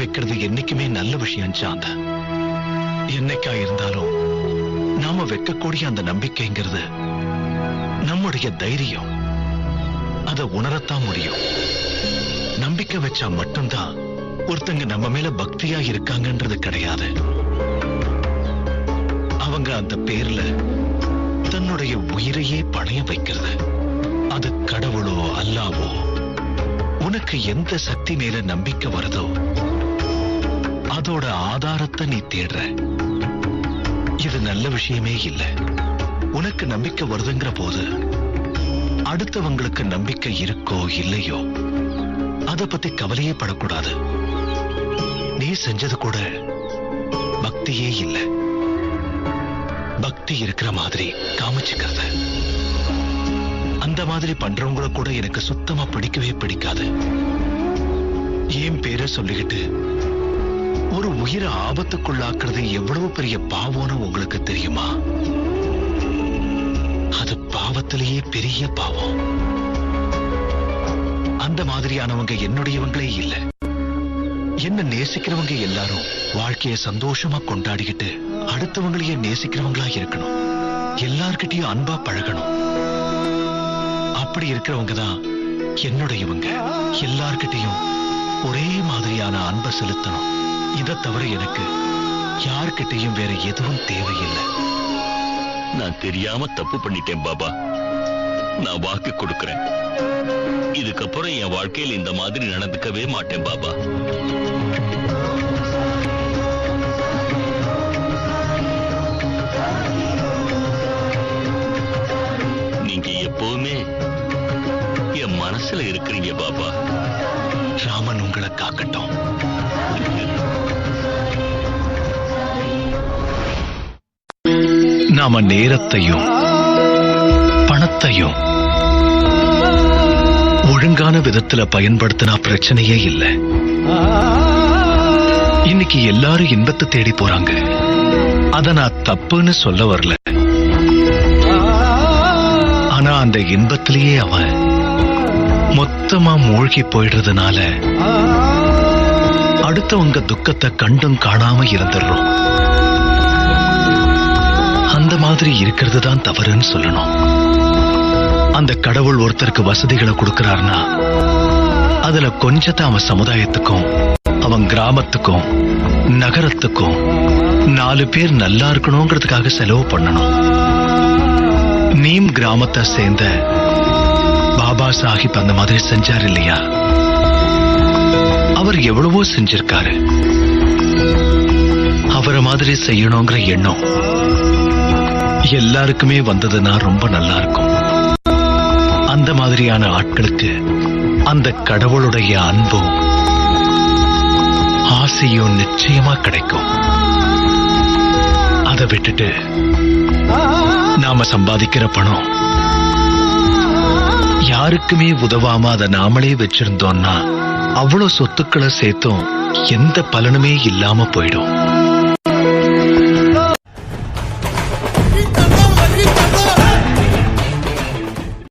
வைக்கிறது என்னைக்குமே நல்ல விஷயம் சாந்த. என்னைக்கா இருந்தாலும் நாம வைக்கக்கூடிய அந்த நம்பிக்கைங்கிறது நம்முடைய தைரியம். அதை உணரத்தான் முடியும். நம்பிக்கை வச்சா மட்டும்தான் ஒருத்தங்க நம்ம மேல பக்தியா இருக்காங்கன்றது கிடையாது. அவங்க அந்த பேர்ல தன்னுடைய உயிரையே பணைய வைக்கிறது. அது கடவுளோ அல்லாவோ, உனக்கு எந்த சக்தி மேல நம்பிக்கை வருதோ அதோட ஆதாரத்தை நீ தேடுற. இது நல்ல விஷயமே இல்ல. உனக்கு நம்பிக்கை வருதுங்கிற போது அடுத்தவங்களுக்கு நம்பிக்கை இருக்கோ இல்லையோ அத பத்தி கவலையே படக்கூடாது. நீ செஞ்சது கூட பக்தியே இல்ல. பக்தி இருக்கிற மாதிரி காமிச்சுக்கிறது. அந்த மாதிரி பண்றவங்கள கூட எனக்கு சுத்தமா பிடிக்கவே பிடிக்காது. ஏன் பேரை சொல்லிக்கிட்டு ஒரு உயிரை ஆபத்துக்குள்ளாக்குறது எவ்வளவு பெரிய பாவம்னு உங்களுக்கு தெரியுமா? அது பாவத்திலேயே பெரிய பாவம். அந்த மாதிரியானவங்க என்னுடையவங்களே இல்ல. என்ன நேசிக்கிறவங்க எல்லாரும் வாழ்க்கையை சந்தோஷமா கொண்டாடிக்கிட்டு அடுத்தவங்களையே நேசிக்கிறவங்களா இருக்கணும். எல்லார்கிட்டையும் அன்பா பழகணும். அப்படி இருக்கிறவங்க தான் என்னுடையவங்க. எல்லார்கிட்டையும் ஒரே மாதிரியான அன்பை செலுத்தணும். இதை தவிர எனக்கு யார்கிட்டையும் வேற எதுவும் தேவையில்லை. நான் தெரியாம தப்பு பண்ணிட்டேன் பாபா. நான் வாக்கு கொடுக்கிறேன். இதுக்கப்புறம் என் வாழ்க்கையில் இந்த மாதிரி நடந்துக்கவே மாட்டேன் பாபா. நீங்க எப்பவுமே என் மனசுல இருக்கிறீங்க பாபா. ராமன் உங்களை காக்கட்டும். நாம நேரத்தையும் பணத்தையும் ஒழுங்கான விதத்துல பயன்படுத்தினா பிரச்சனையே இல்லை. இன்னைக்கு எல்லாரும் இன்பத்தை தேடி போறாங்க. அத நான் தப்புன்னு சொல்ல வரல. ஆனா அந்த இன்பத்திலேயே அவன் மொத்தமா மூழ்கி போயிடுறதுனால அடுத்தவங்க துக்கத்தை கண்டும் காணாம இருந்துடுறோம். அந்த மாதிரி இருக்கிறது தான் தவறுன்னு சொல்லணும். அந்த கடவுள் ஒருத்தருக்கு வசதிகளை கொடுக்கிறார்னா அதுல கொஞ்சத்தை அவன் சமுதாயத்துக்கும் அவன் கிராமத்துக்கும் நகரத்துக்கும் 4 பேர் நல்லா இருக்கணுங்கிறதுக்காக செலவு பண்ணணும். நீம் கிராமத்தை சேர்ந்த பாபா சாஹிப் அந்த மாதிரி செஞ்சார் இல்லையா? அவர் எவ்வளவோ செஞ்சிருக்காரு. அவரை மாதிரி செய்யணுங்கிற எண்ணம் எல்லாருக்குமே வந்ததுன்னா ரொம்ப நல்லா இருக்கும். அந்த மாதிரியான ஆட்களுக்கு அந்த கடவுளுடைய அன்பும் ஆசையும் நிச்சயமா கிடைக்கும். அதை விட்டுட்டு நாம சம்பாதிக்கிற பணம் யாருக்குமே உதவாம அதை நாமளே வச்சிருந்தோம்னா அவ்வளவு சொத்துக்களை சேர்த்தும் எந்த பலனுமே இல்லாம போயிடும்.